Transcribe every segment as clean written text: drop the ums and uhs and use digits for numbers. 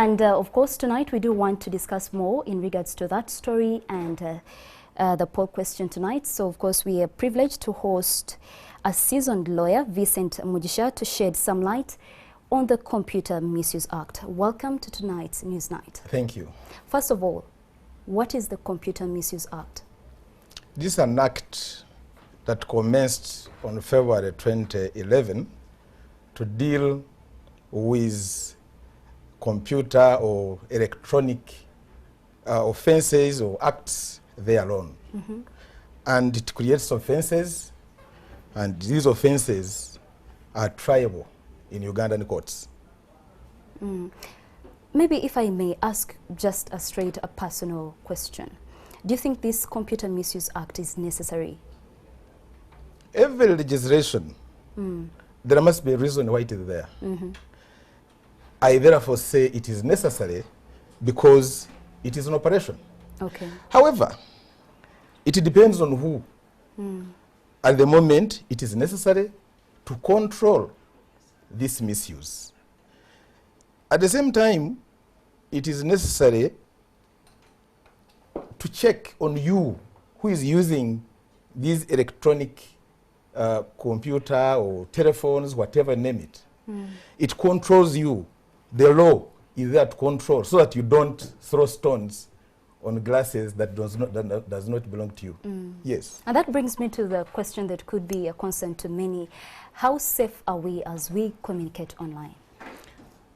And of course, tonight we do want to discuss more in regards to that story and the poll question tonight. So, of course, we are privileged to host a seasoned lawyer, Vincent Mugisha, to shed some light on the Computer Misuse Act. Welcome to tonight's News Night. Thank you. First of all, what is the Computer Misuse Act? This is an act that commenced on February 2011 to deal with computer or electronic offenses or acts thereon. And it creates offenses, and these offenses are triable in Ugandan courts. Maybe if I may ask just a personal question. Do you think this Computer Misuse Act is necessary? Every legislation, there must be a reason why it is there. I therefore say it is necessary because it is an operation. Okay. However, it depends on who. At the moment, it is necessary to control this misuse. At the same time, it is necessary to check on you who is using these electronic computer or telephones, whatever name it. It controls you. The law is there to control so that you don't throw stones on glasses that does not belong to you. Yes. And that brings me to the question that could be a concern to many. How safe are we as we communicate online?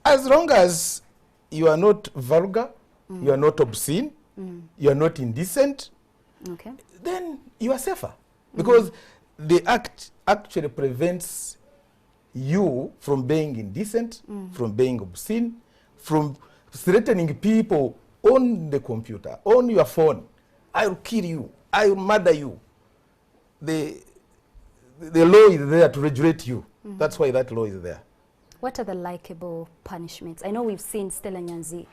As long as you are not vulgar, you are not obscene, you are not indecent, then you are safer. Because the act actually prevents you from being indecent, from being obscene, from threatening people on the computer, on your phone. I will kill you. I will murder you. The law is there to regulate you. That's why that law is there. What are the likable punishments? I know we've seen Stella Nyanzi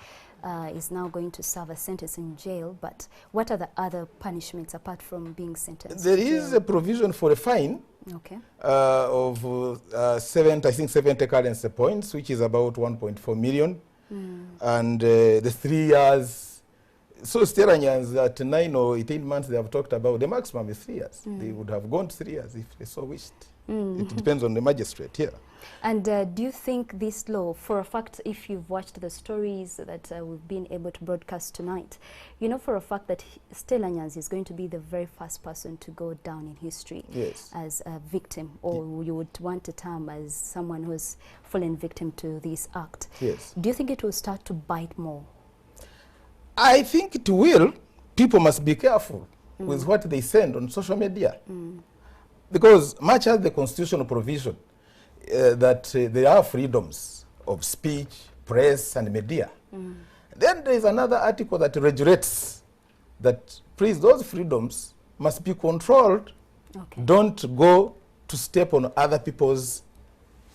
is now going to serve a sentence in jail, but what are the other punishments apart from being sentenced? There is a provision for a fine of 70 currency points, which is about 1.4 million. And the 3 years, so Stella Nyanzi at 9 or 18 months they have talked about, the maximum is 3 years. They would have gone 3 years if they so wished. It depends on the magistrate here. And do you think this law, for a fact, if you've watched the stories that we've been able to broadcast tonight, you know for a fact that Stella Nyanzi is going to be the very first person to go down in history as a victim, or you would want a term as someone who's fallen victim to this act. Yes. Do you think it will start to bite more? I think it will. People must be careful with what they send on social media. Because much as the constitutional provision that there are freedoms of speech, press, and media. Then there is another article that regulates that, please, those freedoms must be controlled. Don't go to step on other people's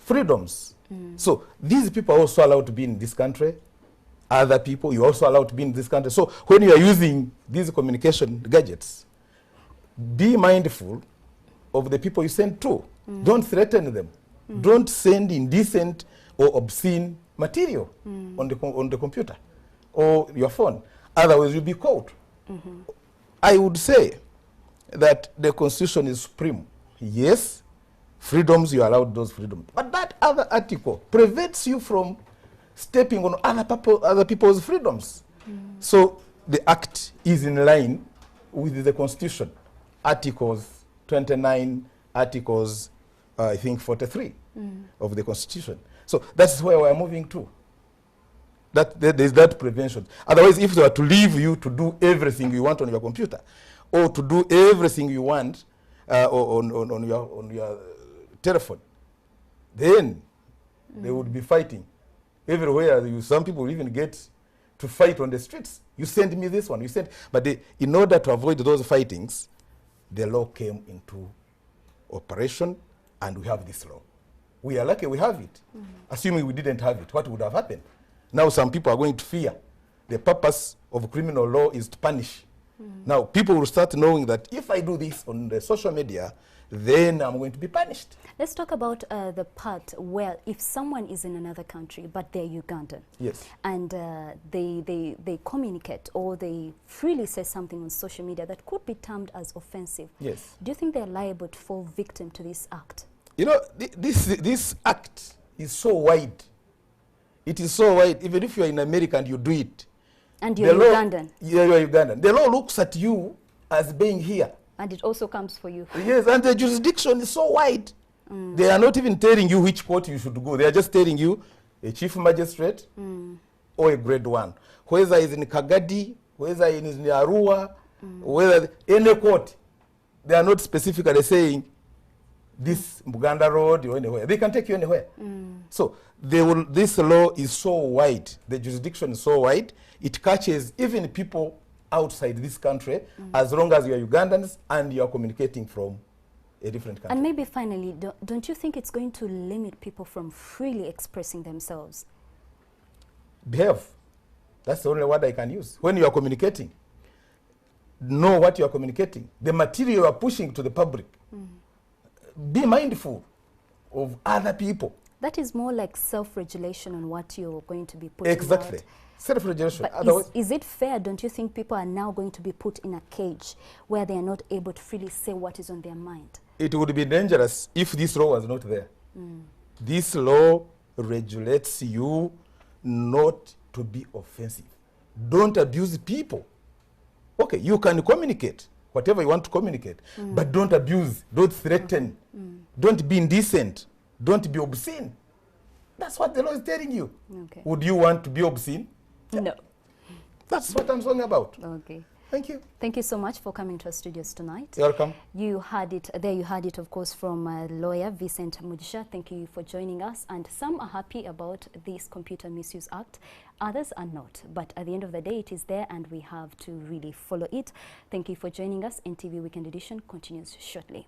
freedoms. So these people are also allowed to be in this country. Other people, you're also allowed to be in this country. So when you are using these communication gadgets, be mindful of the people you send to. Don't threaten them. Don't send indecent or obscene material on the computer or your phone. Otherwise, you'll be caught. I would say that the Constitution is supreme. Yes, freedoms, you are allowed those freedoms. But that other article prevents you from stepping on other people's freedoms. So the act is in line with the Constitution. Articles 29, Articles I think 43 of the Constitution. So that's where we're moving to. There's that prevention. Otherwise, if they were to leave you to do everything you want on your computer, or to do everything you want on your telephone, then they would be fighting everywhere. Some people even get to fight on the streets. You send me this one, you send. But in order to avoid those fightings, the law came into operation, and we have this law. We are lucky we have it. Assuming we didn't have it, what would have happened? Now some people are going to fear. The purpose of criminal law is to punish. Now people will start knowing that if I do this on the social media, then I'm going to be punished. Let's talk about the part where if someone is in another country but they're Ugandan, Yes. and they communicate or they freely say something on social media that could be termed as offensive. Yes. Do you think they're liable to fall victim to this act? You know, this act is so wide. It is so wide. Even if you're in America and you do it, And you're Ugandan, you're Ugandan. The law looks at you as being here. and it also comes for you. Yes, and the jurisdiction is so wide. They are not even telling you which court you should go. They are just telling you a chief magistrate or a grade 1. Whether it's in Kagadi, whether it's in Arua, whether any court, they are not specifically saying this Buganda Road or anywhere. They can take you anywhere. So this law is so wide. The jurisdiction is so wide. It catches even people outside this country as long as you are Ugandans and you are communicating from a different country. And maybe finally, don't you think it's going to limit people from freely expressing themselves? Behave. That's the only word I can use. When you are communicating, know what you are communicating. The material you are pushing to the public. Be mindful of other people. That is more like self-regulation on what you're going to be putting Exactly. out. Self-regulation. But is it fair? Don't you think people are now going to be put in a cage where they are not able to freely say what is on their mind? It would be dangerous if this law was not there. This law regulates you not to be offensive. Don't abuse people. Okay, you can communicate whatever you want to communicate, but don't abuse, don't threaten, don't be indecent, don't be obscene. That's what the law is telling you. Okay. Would you want to be obscene? No. That's what I'm talking about. Okay. Thank you. Thank you so much for coming to our studios tonight. You're welcome. You heard it there. You heard it, of course, from lawyer Vincent Mugisha. Thank you for joining us. And some are happy about this Computer Misuse Act. Others are not. But at the end of the day, it is there, and we have to really follow it. Thank you for joining us. NTV Weekend Edition continues shortly.